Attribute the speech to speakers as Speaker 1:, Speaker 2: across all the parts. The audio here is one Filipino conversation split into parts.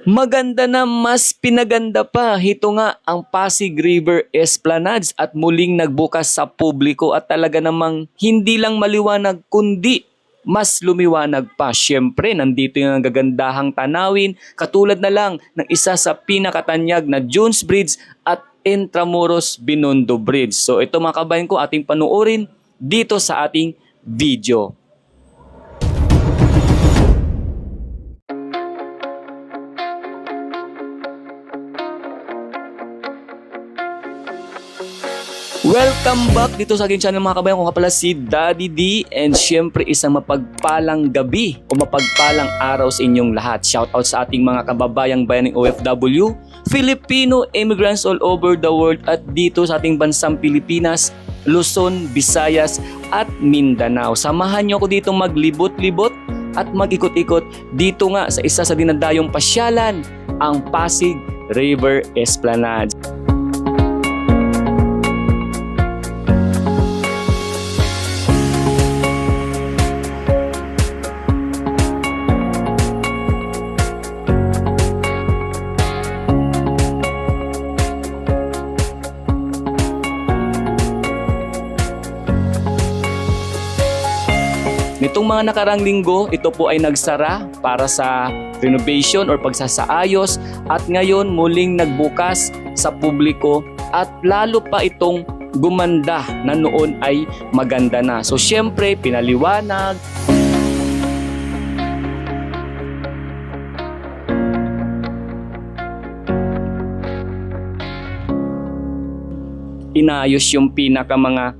Speaker 1: Maganda na mas pinaganda pa. Ito nga ang Pasig River Esplanades at muling nagbukas sa publiko at talaga namang hindi lang maliwanag kundi mas lumiwanag pa. Siyempre, nandito yung gagandahang tanawin katulad na lang ng isa sa pinakatanyag na Jones Bridge at Intramuros Binondo Bridge. So ito mga kabayan ko, ating panuorin dito sa ating video. Welcome back dito sa aking channel mga kabayan. Ko nga pala si Daddy D and syempre isang mapagpalang gabi o mapagpalang araw sa inyong lahat. Shoutout sa ating mga kababayang bayan ng OFW, Filipino immigrants all over the world at dito sa ating bansang Pilipinas, Luzon, Visayas at Mindanao. Samahan niyo ako dito maglibot-libot at mag-ikot-ikot dito nga sa isa sa dinadayong pasyalan, ang Pasig River Esplanades. Nitong mga nakarang linggo, ito po ay nagsara para sa renovation or pagsasaayos at ngayon muling nagbukas sa publiko at lalo pa itong gumanda na noon ay maganda na. So syempre pinaliwanag, inayos yung pinaka mga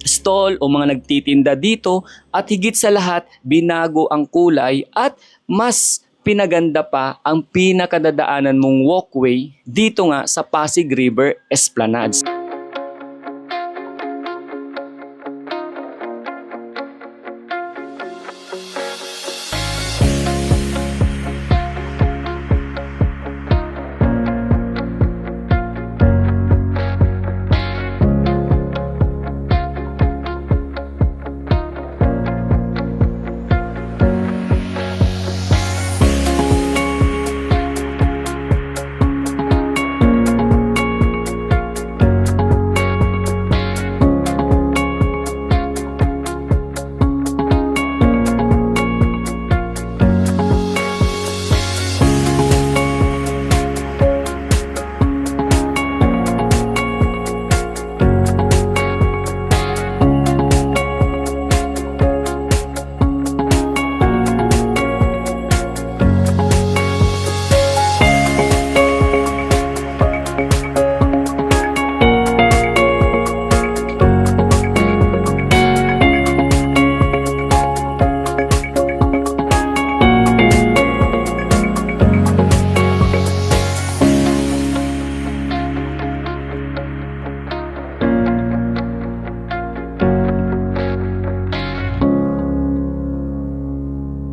Speaker 1: stall o mga nagtitinda dito at higit sa lahat binago ang kulay at mas pinaganda pa ang pinakadadaanan mong walkway dito nga sa Pasig River Esplanades.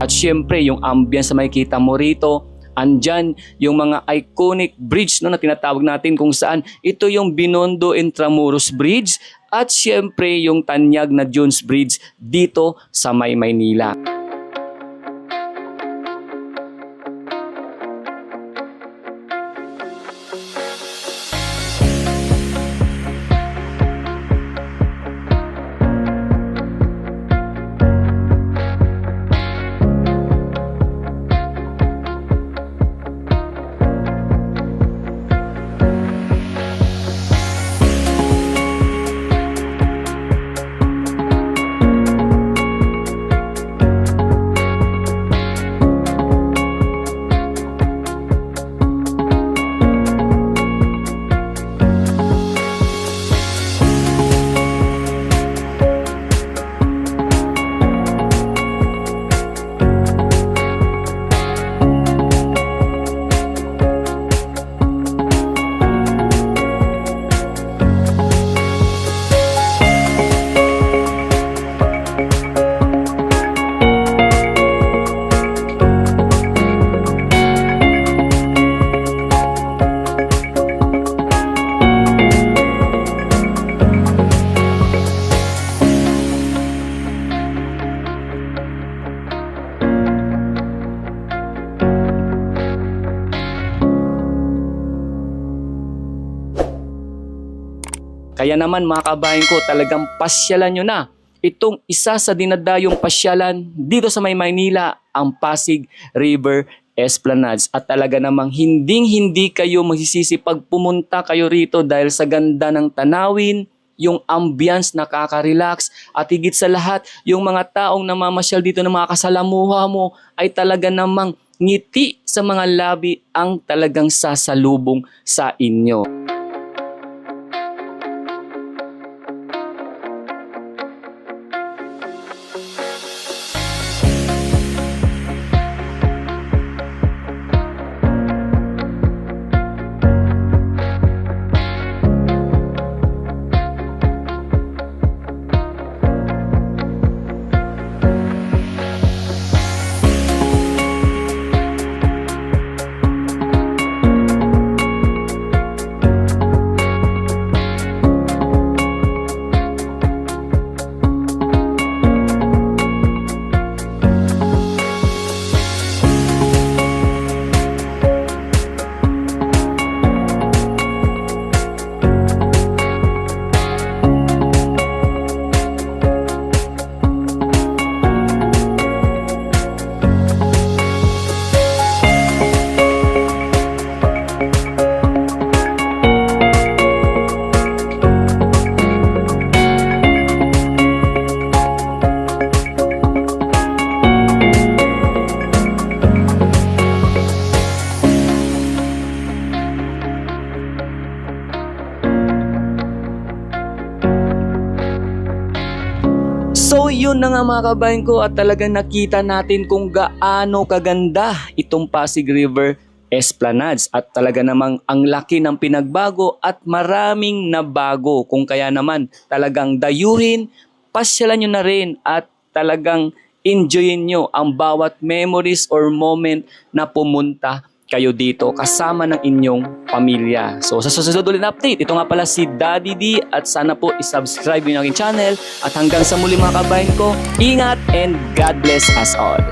Speaker 1: At syempre, yung ambience na makikita mo rito, andyan yung mga iconic bridge no, na tinatawag natin kung saan ito yung Binondo Intramuros Bridge at syempre yung tanyag na Jones Bridge dito sa Maynila. Kaya naman mga kabayan ko, talagang pasyalan nyo na itong isa sa dinadayong pasyalan dito sa may Maynila, ang Pasig River Esplanades. At talaga namang hindi kayo magsisisi pag pumunta kayo rito dahil sa ganda ng tanawin, yung ambience nakaka-relax, at higit sa lahat, yung mga taong namamasyal dito na mga kasalamuha mo ay talaga namang ngiti sa mga labi ang talagang sasalubong sa inyo. So yun na nga mga kabayan ko, at talagang nakita natin kung gaano kaganda itong Pasig River Esplanades, at talaga namang ang laki ng pinagbago at maraming nabago. Kung kaya naman talagang dayuhin, pasyalan nyo na rin at talagang enjoyin nyo ang bawat memories or moment na pumunta kayo dito kasama ng inyong pamilya. So sa susunod ulit na update, ito nga pala si Daddy D, at sana po isubscribe yung aking channel. At hanggang sa muli mga kabayan ko, ingat and God bless us all.